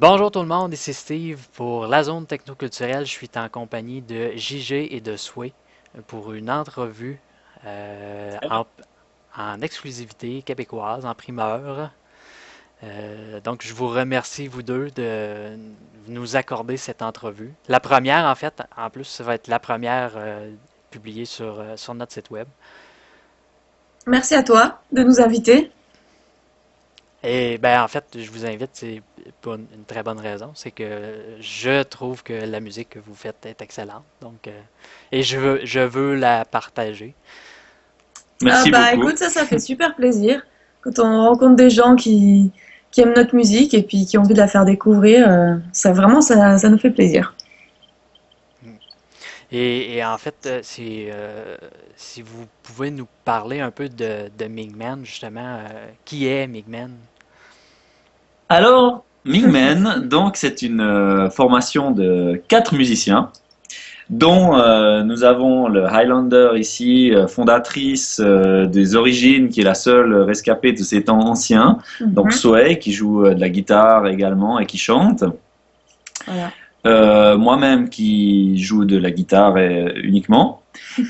Bonjour tout le monde, ici Steve. Pour la zone technoculturelle, je suis en compagnie de JG et de Sway pour une entrevue euh, en, en exclusivité québécoise, en primeur. Donc, je vous remercie, vous deux, de nous accorder cette entrevue. La première, en fait, en plus, ça va être la première publiée sur notre site web. Merci à toi de nous inviter. Et ben en fait, je vous invite, c'est pour une très bonne raison, c'est que je trouve que la musique que vous faites est excellente. Donc, et je veux la partager. Ah Merci bah beaucoup. écoute, ça fait super plaisir quand on rencontre des gens qui aiment notre musique et puis qui ont envie de la faire découvrir. Ça vraiment, ça nous fait plaisir. Et en fait, si vous pouvez nous parler un peu de Mingman, justement, qui est Mingman? Alors, Mingmen, donc c'est une formation de 4 musiciens, dont nous avons le Highlander ici, fondatrice des origines, qui est la seule rescapée de ces temps anciens. Donc Mhm. Sway, qui joue de la guitare également et qui chante. Voilà. Moi-même qui joue de la guitare uniquement.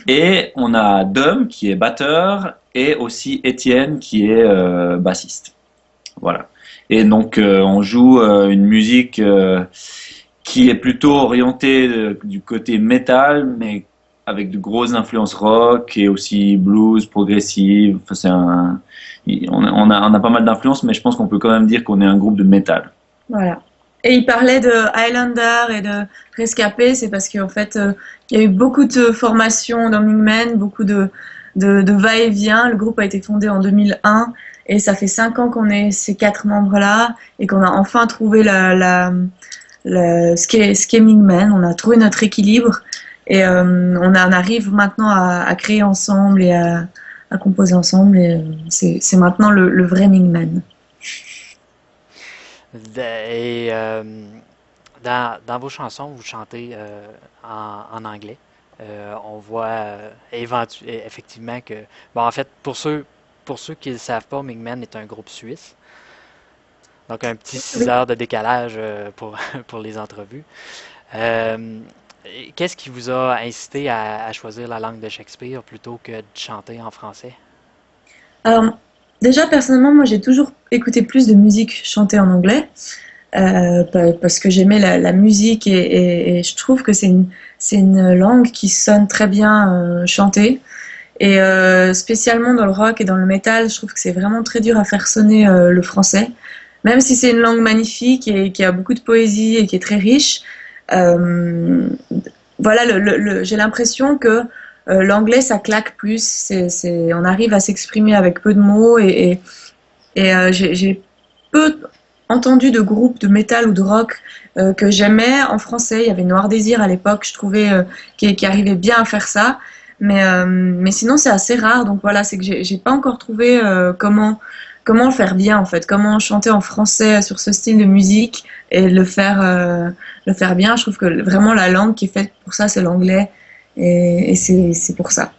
Et on a Dom qui est batteur et aussi Étienne qui est bassiste. Voilà. Et donc, on joue une musique qui est plutôt orientée du côté métal, mais avec de grosses influences rock et aussi blues, progressive. Enfin, on a pas mal d'influences, mais je pense qu'on peut quand même dire qu'on est un groupe de métal. Voilà. Et il parlait de Highlander et de Rescapé, c'est parce qu'en fait, il y a eu beaucoup de formations dans Mingmen, beaucoup de va-et-vient. Le groupe a été fondé en 2001 et ça fait 5 ans qu'on est ces 4 membres-là et qu'on a enfin trouvé ce qu'est Mingmen. On a trouvé notre équilibre et on arrive maintenant à créer ensemble et à composer ensemble. Et c'est maintenant le vrai Mingmen. Et dans vos chansons, vous chantez en anglais. On voit effectivement que, bon, en fait, pour ceux qui ne le savent pas, Mingman est un groupe suisse. Donc, un petit 6 Oui. heures de décalage pour les entrevues. Euh, Qu'est-ce qui vous a incité à choisir la langue de Shakespeare plutôt que de chanter en français? Alors, déjà, personnellement, moi, j'ai toujours écouté plus de musique chantée en anglais parce que j'aimais la musique et je trouve que c'est une langue qui sonne très bien chantée. Et spécialement dans le rock et dans le métal, je trouve que c'est vraiment très dur à faire sonner le français. Même si c'est une langue magnifique et qui a beaucoup de poésie et qui est très riche, euh, voilà, j'ai l'impression que l'anglais, ça claque plus. On arrive à s'exprimer avec peu de mots j'ai peu entendu de groupes de métal ou de rock que j'aimais en français. Il y avait Noir Désir à l'époque, je trouvais qui arrivait bien à faire ça. Mais sinon, c'est assez rare. Donc voilà, c'est que j'ai pas encore trouvé comment le faire bien en fait. Comment chanter en français sur ce style de musique et le faire bien. Je trouve que vraiment la langue qui est faite pour ça, c'est l'anglais. Et c'est pour ça.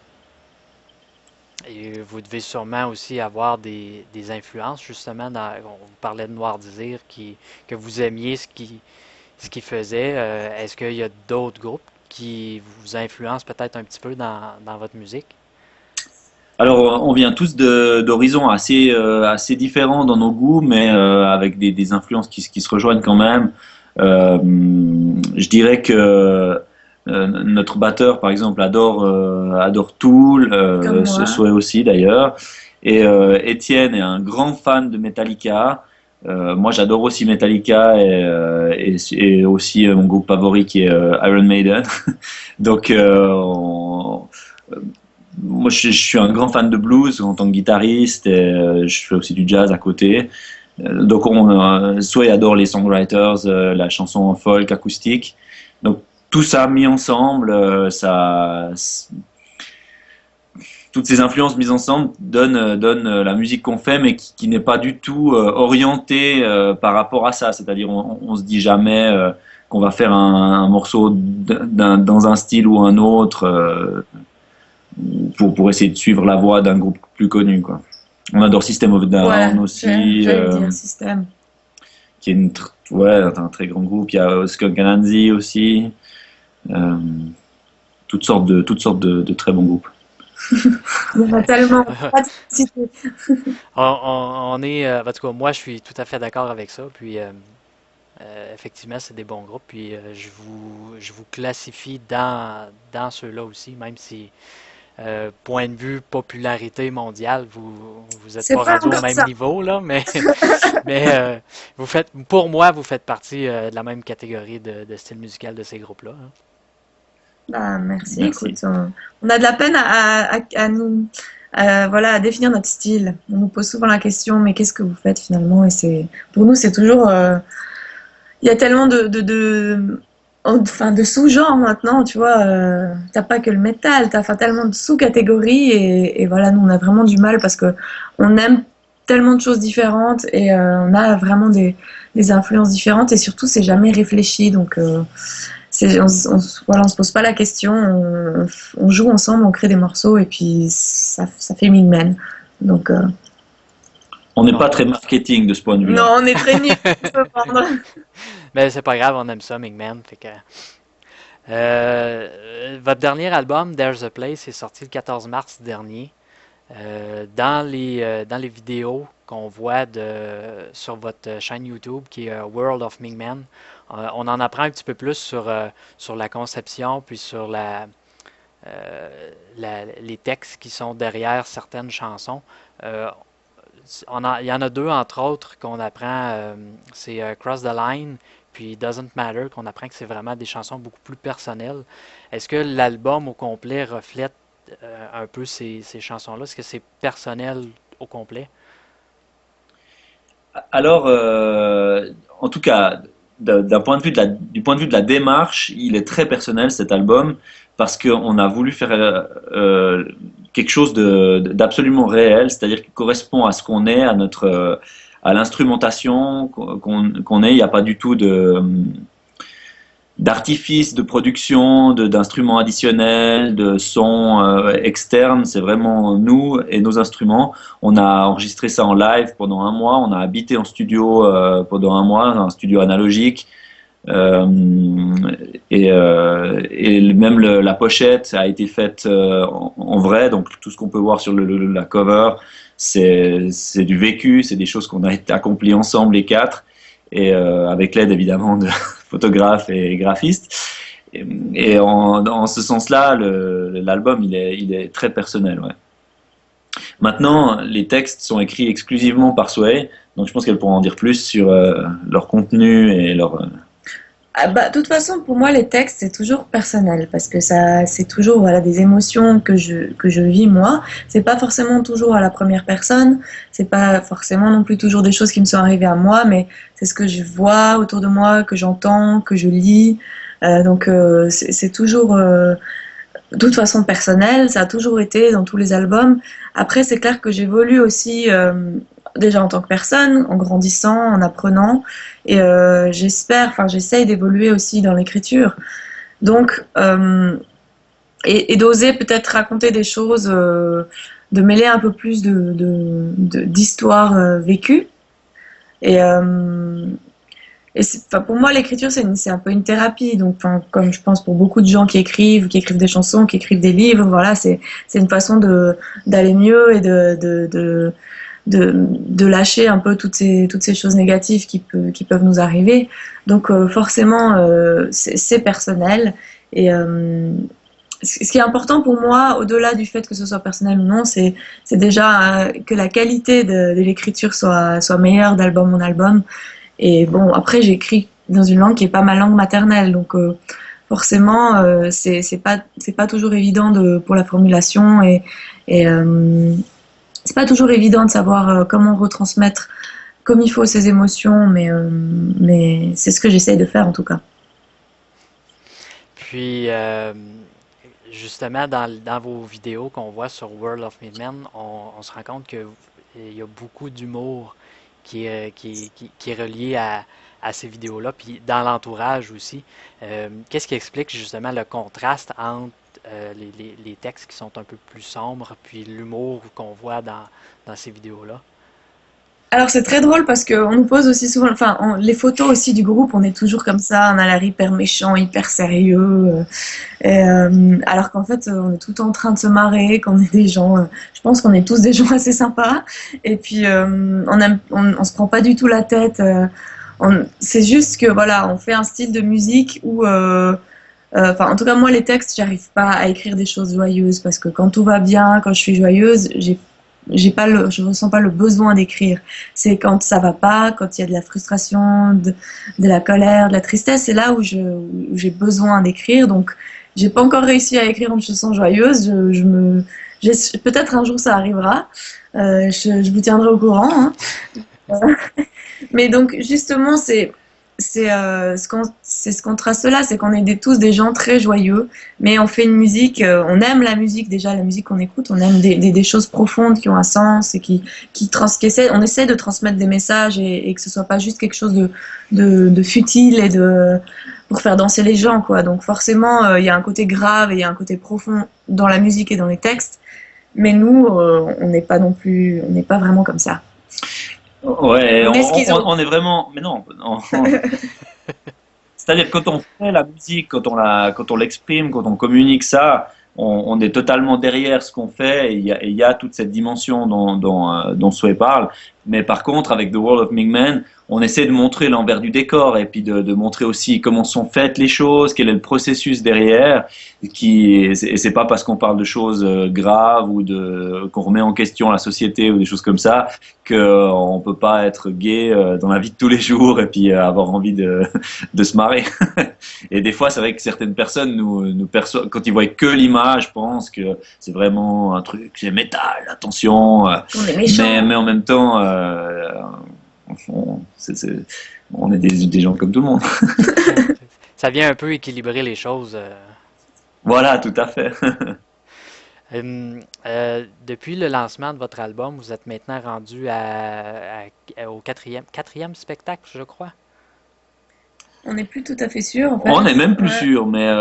Et vous devez sûrement aussi avoir des influences, justement, on vous parlait de Noir Désir, que vous aimiez ce qu'il faisait. Est-ce qu'il y a d'autres groupes qui vous influencent peut-être un petit peu dans votre musique? Alors, on vient tous d'horizons assez différents dans nos goûts, mais avec des influences qui se rejoignent quand même. Je dirais que notre batteur, par exemple, adore Tool, Comme ce moi. souhait aussi d'ailleurs. Et Étienne est un grand fan de Metallica. Moi, j'adore aussi Metallica et aussi mon groupe favori qui est Iron Maiden. Donc, moi, je suis un grand fan de blues en tant que guitariste et je fais aussi du jazz à côté. Donc, Sway adore les songwriters, la chanson en folk, acoustique. Donc, tout ça mis ensemble, toutes ces influences mises ensemble donnent la musique qu'on fait, mais qui n'est pas du tout orientée par rapport à ça. C'est-à-dire, on se dit jamais qu'on va faire un morceau dans un style ou un autre. Pour essayer de suivre la voie d'un groupe plus connu, quoi. On adore System of a Down Voilà, aussi, j'allais dire système. qui est une Ouais, un très grand groupe. Il y a Skunk Anansi aussi. Euh, toutes sortes de très bons groupes. Il y en a tellement, on peut pas tout citer. On est, en tout cas, moi, je suis tout à fait d'accord avec ça. Puis, effectivement, c'est des bons groupes. Puis, je vous classifie dans ceux-là aussi, même si, point de vue popularité mondiale, vous êtes C'est pas pas rendu au encore même ça. niveau, là, mais, mais pour moi, vous faites partie de la même catégorie de style musical de ces groupes-là, hein. Bah, merci, Merci. écoute, on a de la peine à nous, voilà, à définir notre style. On nous pose souvent la question, mais qu'est-ce que vous faites finalement? Et pour nous, c'est toujours, il y a tellement enfin, de sous-genres maintenant, tu vois. T'as pas que le métal, t'as enfin, tellement de sous-catégories et voilà, nous, on a vraiment du mal parce que on aime tellement de choses différentes et on a vraiment des influences différentes et surtout, c'est jamais réfléchi, donc. Voilà, on se pose pas la question, on joue ensemble, on crée des morceaux et puis ça fait mine men. Donc, On n'est Bon. pas très marketing de ce point de non, vue-là. on est très nuls pour se vendre. Mais c'est pas grave, on aime ça, Mingman. Fait que, votre dernier album, There's a Place, est sorti le 14 mars dernier. Dans les vidéos qu'on voit sur votre chaîne YouTube, qui est World of Mingman, on en apprend un petit peu plus sur la conception, puis sur les textes qui sont derrière certaines chansons. Euh, il y en a deux, entre autres, qu'on apprend, c'est Cross the Line, puis Doesn't Matter, qu'on apprend que c'est vraiment des chansons beaucoup plus personnelles. Est-ce que l'album au complet reflète un peu ces chansons-là? Est-ce que c'est personnel au complet? Alors, en tout cas, d'un point de vue du point de vue de la démarche, il est très personnel cet album parce qu'on a voulu faire quelque chose d'absolument réel, c'est-à-dire qui correspond à ce qu'on est, à l'instrumentation qu'on est. Il n'y a pas du tout d'artifice de production, d'instruments additionnels, de sons externes. C'est vraiment nous et nos instruments. On a enregistré ça en live pendant un mois. On a habité en studio pendant un mois, un studio analogique. Euh, et même la pochette a été faite en vrai. Donc tout ce qu'on peut voir sur la cover, c'est du vécu, c'est des choses qu'on a accomplies ensemble les quatre, et avec l'aide évidemment de photographes et graphistes. Et en ce sens-là, l'album il est très personnel. Ouais. Maintenant, les textes sont écrits exclusivement par Sway, donc je pense qu'elle pourra en dire plus sur leur contenu et leur. Ah bah, de toute façon, pour moi, les textes, c'est toujours personnel parce que ça, c'est toujours voilà, des émotions que je vis moi. C'est pas forcément toujours à la première personne, c'est pas forcément non plus toujours des choses qui me sont arrivées à moi, mais c'est ce que je vois autour de moi, que j'entends, que je lis. Donc, c'est toujours de toute façon personnel, ça a toujours été dans tous les albums. Après, c'est clair que j'évolue aussi déjà en tant que personne, en grandissant, en apprenant, et j'espère, enfin j'essaye d'évoluer aussi dans l'écriture. Donc, et d'oser peut-être raconter des choses, de mêler un peu plus d'histoires vécues. Et, enfin, pour moi, l'écriture, c'est un peu une thérapie. Donc, enfin, comme je pense pour beaucoup de gens qui écrivent des chansons, qui écrivent des livres, voilà, c'est une façon d'aller mieux et de lâcher un peu toutes ces choses négatives qui peuvent nous arriver. Donc, forcément, c'est personnel. Et ce qui est important pour moi, au-delà du fait que ce soit personnel ou non, c'est déjà que la qualité de l'écriture soit meilleure d'album en album. Et bon, après, j'écris dans une langue qui est pas ma langue maternelle, donc forcément, c'est pas toujours évident pour la formulation et c'est pas toujours évident de savoir comment retransmettre comme il faut ses émotions, mais c'est ce que j'essaye de faire en tout cas. Puis, justement, dans vos vidéos qu'on voit sur World of Midmen, on se rend compte qu'il y a beaucoup d'humour qui est relié à ces vidéos-là, puis dans l'entourage aussi. Qu'est-ce qui explique justement le contraste entre les textes qui sont un peu plus sombres, puis l'humour qu'on voit dans ces vidéos-là? Alors c'est très drôle parce qu'on nous pose aussi souvent, enfin les photos aussi du groupe, on est toujours comme ça, on a l'air hyper méchant, hyper sérieux, alors qu'en fait on est tout le temps en train de se marrer, qu'on est des gens, je pense qu'on est tous des gens assez sympas, et puis on se prend pas du tout la tête, c'est juste que voilà, on fait un style de musique où, enfin en tout cas moi les textes, j'arrive pas à écrire des choses joyeuses parce que quand tout va bien, quand je suis joyeuse, je ressens pas le besoin d'écrire. C'est quand ça va pas, quand il y a de la frustration, de la colère, de la tristesse, c'est là où j'ai besoin d'écrire. Donc, j'ai pas encore réussi à écrire une chanson joyeuse. Peut-être un jour ça arrivera. Je vous tiendrai au courant, hein. Mais donc, justement, c'est ce contraste-là, c'est qu'on est tous des gens très joyeux, mais on fait une musique, on aime la musique déjà, la musique qu'on écoute, on aime des choses profondes qui ont un sens et on essaie de transmettre des messages et que ce soit pas juste quelque chose de futile et pour faire danser les gens, quoi. Donc forcément, il y a un côté grave et il y a un côté profond dans la musique et dans les textes, mais nous, on n'est pas vraiment comme ça. Ouais, On est schizo. on est vraiment. Mais non, c'est-à-dire quand on fait la musique, quand on l'exprime, quand on communique ça, on est totalement derrière ce qu'on fait et il y a toute cette dimension dont Sway parle. Mais par contre, avec The World of Mingmen, on essaie de montrer l'envers du décor et puis de montrer aussi comment sont faites les choses, quel est le processus derrière. Et c'est pas parce qu'on parle de choses graves ou qu'on remet en question la société ou des choses comme ça qu'on peut pas être gay dans la vie de tous les jours et puis avoir envie de se marrer. Et des fois, c'est vrai que certaines personnes nous perçoivent, quand ils voient que l'image, pensent que c'est vraiment un truc, c'est métal, attention. On est méchants. Mais en même temps, on est des gens comme tout le monde. Ça vient un peu équilibrer les choses. Voilà, tout à fait. Depuis le lancement de votre album, vous êtes maintenant rendu au quatrième spectacle, je crois. On n'est plus tout à fait sûr, en fait. On n'est même plus Ouais. sûr, mais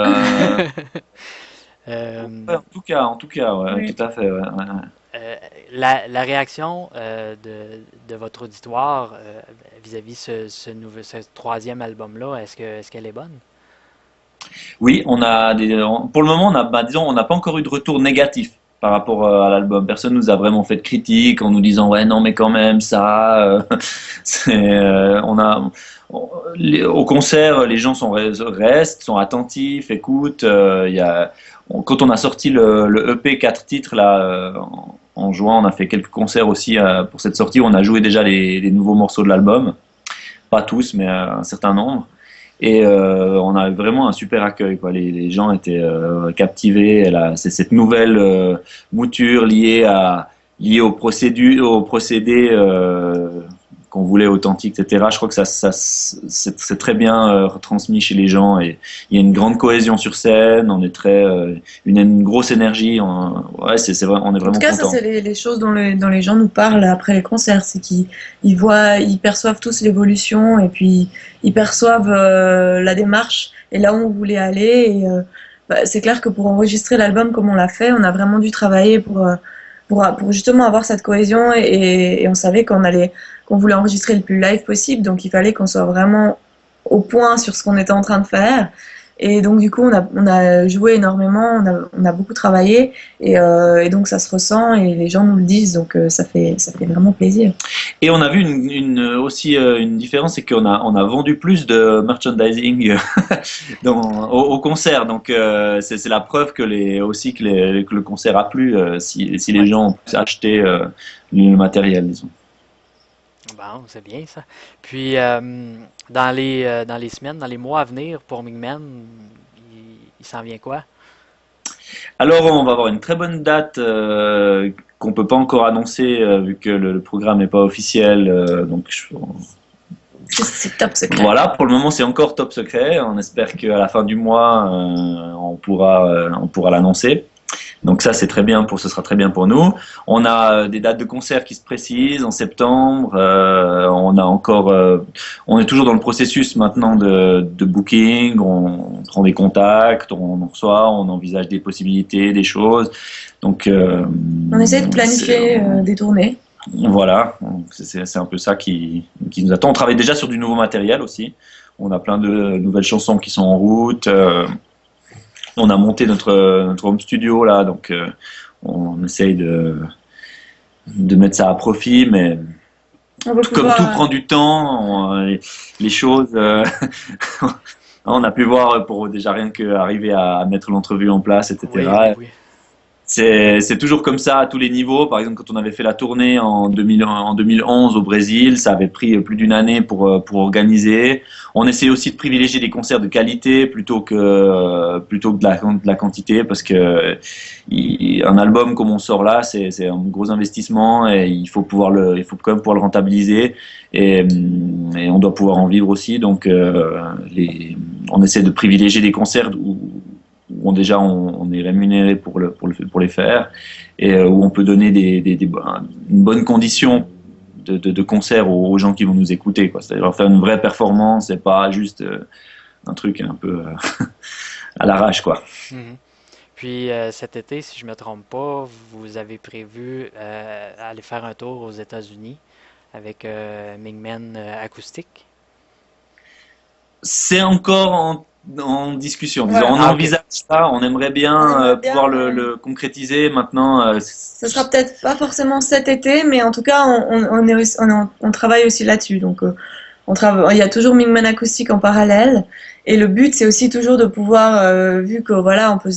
Euh, en tout cas, ouais, Oui. tout à fait. Ouais, ouais. la réaction de votre auditoire vis-à-vis ce troisième album-là, est-ce qu'elle est bonne? Oui, pour le moment, disons, on n'a pas encore eu de retour négatif par rapport à l'album. Personne nous a vraiment fait de critiques en nous disant ouais non mais quand même ça. Au concert, les gens restent, sont attentifs, écoutent. Quand on a sorti le EP 4 titres là en juin, on a fait quelques concerts aussi pour cette sortie. Où on a joué déjà les nouveaux morceaux de l'album, pas tous mais un certain nombre. Et on a vraiment un super accueil, quoi. Les gens étaient captivés. C'est cette nouvelle mouture liée au procédé qu'on voulait authentique, etc. Je crois que c'est très bien retransmis chez les gens et il y a une grande cohésion sur scène. On est une grosse énergie. Ouais, c'est vrai, on est En vraiment tout cas, ça, content. c'est les choses dont les gens nous parlent après les concerts. C'est ils perçoivent tous l'évolution et puis ils perçoivent la démarche et là où on voulait aller. Et, c'est clair que pour enregistrer l'album comme on l'a fait, on a vraiment dû travailler pour justement avoir cette cohésion et on savait qu'on voulait enregistrer le plus live possible. Donc il fallait qu'on soit vraiment au point sur ce qu'on était en train de faire. Et donc du coup, on a joué énormément, on a beaucoup travaillé et donc ça se ressent et les gens nous le disent, donc ça fait vraiment plaisir. Et on a vu aussi une différence, c'est qu'on a vendu plus de merchandising au concert. Donc c'est la preuve que le concert a plu si les Ouais. gens ont pu acheter le matériel, disons. Bon, c'est bien ça. Puis, dans les semaines, dans les mois à venir, pour Mingmen, il s'en vient quoi? Alors on va avoir une très bonne date qu'on peut pas encore annoncer vu que le programme n'est pas officiel. Donc C'est top secret. voilà, pour le moment c'est encore top secret. On espère qu'à la fin du mois on pourra l'annoncer. Donc ça ce sera très bien pour nous. On a des dates de concerts qui se précisent en septembre. On est toujours dans le processus maintenant de booking. On prend des contacts, on reçoit, on envisage des possibilités, des choses. Donc On essaie de planifier des tournées. Voilà, c'est un peu ça qui nous attend. On travaille déjà sur du nouveau matériel aussi. On a plein de nouvelles chansons qui sont en route. On a monté notre home studio là, donc on essaye de mettre ça à profit, mais On va comme tout pouvoir. prend du temps, les choses, on a pu voir pour déjà rien qu'arriver à mettre l'entrevue en place, Oui, oui, etc. oui. C'est toujours comme ça à tous les niveaux. Par exemple, quand on avait fait la tournée en 2011 au Brésil, ça avait pris plus d'une année pour organiser. On essayait aussi de privilégier des concerts de qualité plutôt que de la quantité, parce que un album comme on sort là, c'est un gros investissement et il faut quand même pouvoir le rentabiliser et on doit pouvoir en vivre aussi. Donc, on essaie de privilégier des concerts où déjà on est rémunéré pour les faire et où on peut donner une bonne condition de concert aux gens qui vont nous écouter, quoi. C'est-à-dire leur faire une vraie performance et pas juste un truc un peu à l'arrache, quoi. Mhm. Puis cet été, si je me trompe pas, vous avez prévu aller faire un tour aux États-Unis avec Mingmen Acoustique. C'est encore en discussion. Disons, Voilà. on Ah, ok. envisage ça, on aimerait On bien aimerait pouvoir bien. le concrétiser. Maintenant, Ce sera peut-être pas forcément cet été, mais en tout cas, on travaille aussi là-dessus. Donc, il y a toujours Mingman Acoustique en parallèle. Et le but, c'est aussi toujours de pouvoir, vu que voilà, peut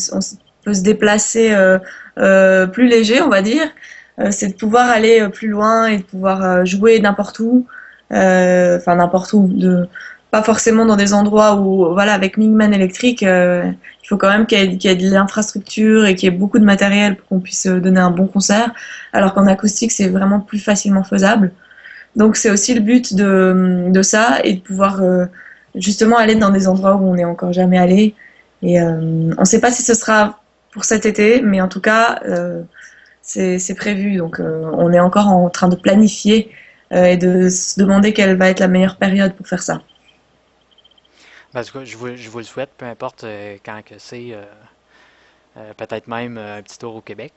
se déplacer plus léger, on va dire, c'est de pouvoir aller plus loin et de pouvoir jouer n'importe où. Enfin, n'importe où. Pas forcément dans des endroits où, voilà, avec Mingman électrique, il faut quand même qu'il y ait de l'infrastructure et qu'il y ait beaucoup de matériel pour qu'on puisse donner un bon concert. Alors qu'en acoustique, c'est vraiment plus facilement faisable. Donc c'est aussi le but de ça et de pouvoir justement aller dans des endroits où on n'est encore jamais allé. Et on ne sait pas si ce sera pour cet été, mais en tout cas c'est prévu. Donc on est encore en train de planifier et de se demander quelle va être la meilleure période pour faire ça. Parce que je vous le souhaite, peu importe quand que c'est, peut-être même un petit tour au Québec.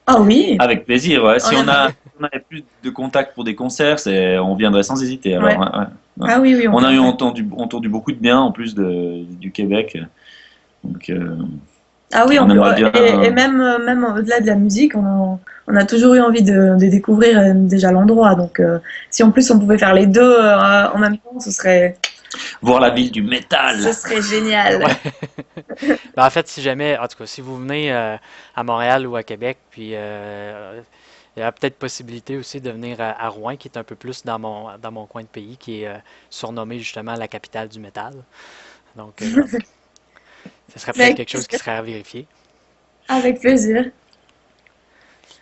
Ah oui, avec plaisir. Ouais. on aimerait. Si on avait plus de contacts pour des concerts, on viendrait sans hésiter. Alors, Ouais. ouais, ouais, ouais. Ah oui, oui, on On a eu viendrait. entendu beaucoup de bien en plus du Québec. Donc, Ah oui, on aimerait bien. et même, même au-delà de la musique, on a toujours eu envie de découvrir déjà l'endroit. Donc, si en plus on pouvait faire les deux en même temps, Voir la ville du ce métal. serait Ouais. génial. Ben, en fait, si jamais, en tout cas, si vous venez à Montréal ou à Québec, puis il y a peut-être possibilité aussi de venir à Rouen, qui est un peu plus dans mon coin de pays, qui est surnommé justement la capitale du métal. Donc, ce serait Mais peut-être avec quelque chose qui plaisir. serait à vérifier. Avec plaisir.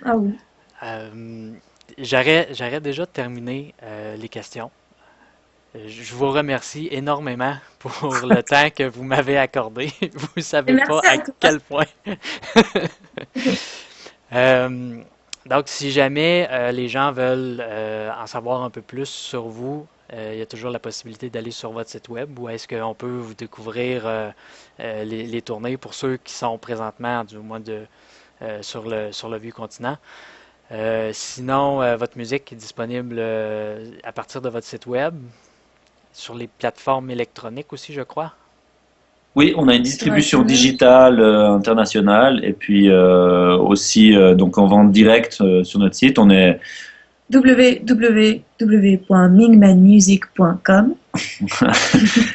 Ah oui. Euh, j'aurais déjà terminé les questions. Je vous remercie énormément pour le temps que vous m'avez accordé. Vous Et savez pas merci à à toi. quel point. Euh, donc, si jamais les gens veulent en savoir un peu plus sur vous, il y a toujours la possibilité d'aller sur votre site web ou est-ce qu'on peut vous découvrir les tournées pour ceux qui sont présentement, du moins sur le vieux continent. Sinon, votre musique est disponible à partir de votre site web, sur les plateformes électroniques aussi, je crois. Oui, on a une Sur distribution iTunes. digitale internationale et puis aussi donc en vente directe sur notre site. On est www.mingmanmusic.com.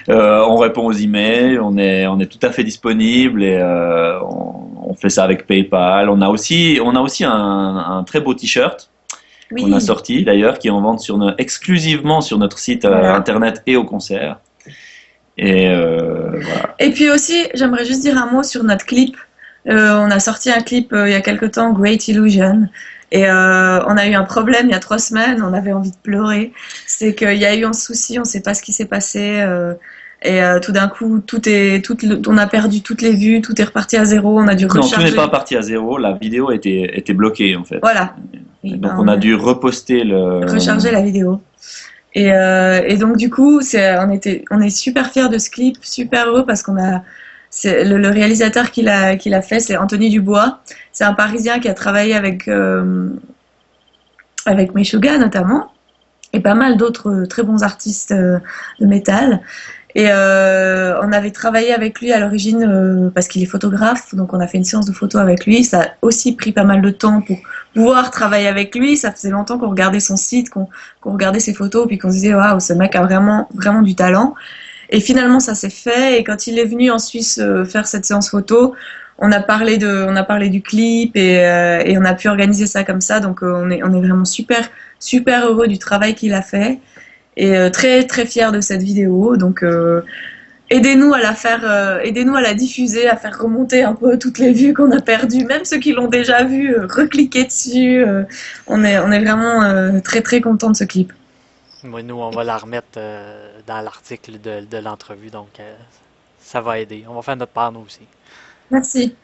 On répond aux emails, on est tout à fait disponible et on fait ça avec PayPal. On a aussi un très beau t-shirt qu'on a Oui, sorti d'ailleurs, qui est en vente exclusivement sur notre site voilà. internet et au concert. Et voilà. Et puis aussi, j'aimerais juste dire un mot sur notre clip. On a sorti un clip il y a quelque temps, Great Illusion. Et on a eu un problème il y a 3 semaines, on avait envie de pleurer. C'est qu'il y a eu un souci, on ne sait pas ce qui s'est passé. Et tout d'un coup, on a perdu toutes les vues, tout est reparti à zéro, on a dû Non, tout n'est pas recharger. parti à zéro. La vidéo était bloquée en fait. Voilà. Et Oui, donc ben, on a dû reposter le. recharger la vidéo. Et donc du coup, on est super fiers de ce clip, super heureux parce c'est le réalisateur qui l'a fait, c'est Anthony Dubois. C'est un Parisien qui a travaillé avec avec Meshuggah notamment, et pas mal d'autres très bons artistes de métal. Et on avait travaillé avec lui à l'origine parce qu'il est photographe, donc on a fait une séance de photo avec lui. Ça a aussi pris pas mal de temps pour pouvoir travailler avec lui. Ça faisait longtemps qu'on regardait son site, qu'on regardait ses photos, puis qu'on se disait waouh, ce mec a vraiment vraiment du talent. Et finalement, ça s'est fait. Et quand il est venu en Suisse faire cette séance photo, on a parlé du clip et on a pu organiser ça comme ça. Donc on est vraiment super super heureux du travail qu'il a fait et très très fier de cette vidéo. Donc aidez-nous à la faire, aidez-nous à la diffuser, à faire remonter un peu toutes les vues qu'on a perdues, même ceux qui l'ont déjà vu, recliquer dessus. On est vraiment très très content de ce clip. Oui, nous, on va la remettre dans l'article de l'entrevue, donc ça va aider. On va faire notre part, nous aussi. Merci.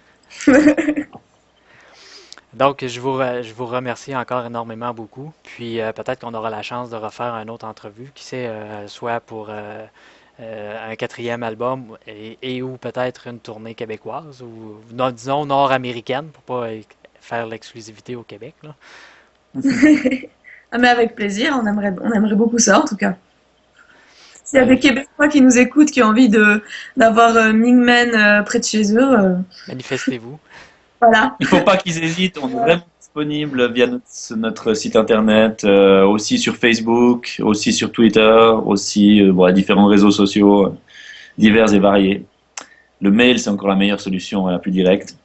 Donc, je vous remercie encore énormément beaucoup. Puis peut-être qu'on aura la chance de refaire une autre entrevue, qui sait, soit pour un quatrième album et ou peut-être une tournée québécoise ou disons nord-américaine pour pas faire l'exclusivité au Québec, là. Ah, mais avec plaisir, on aimerait beaucoup ça en tout cas. S'il y a Ben, des Québécois qui nous écoutent, qui ont envie d'avoir Mingmen près de chez eux, manifestez-vous. voilà. Il ne faut pas qu'ils hésitent, on est vraiment disponible via notre site internet, aussi sur Facebook, aussi sur Twitter, aussi bon, différents réseaux sociaux divers et variés. Le mail, c'est encore la meilleure solution, la plus directe.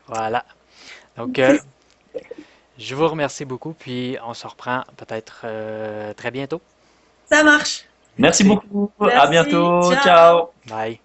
Voilà. Donc, je vous remercie beaucoup, puis on se reprend peut-être très bientôt. Ça marche. Merci Merci. beaucoup, à Merci. bientôt, Ciao. ciao! Bye.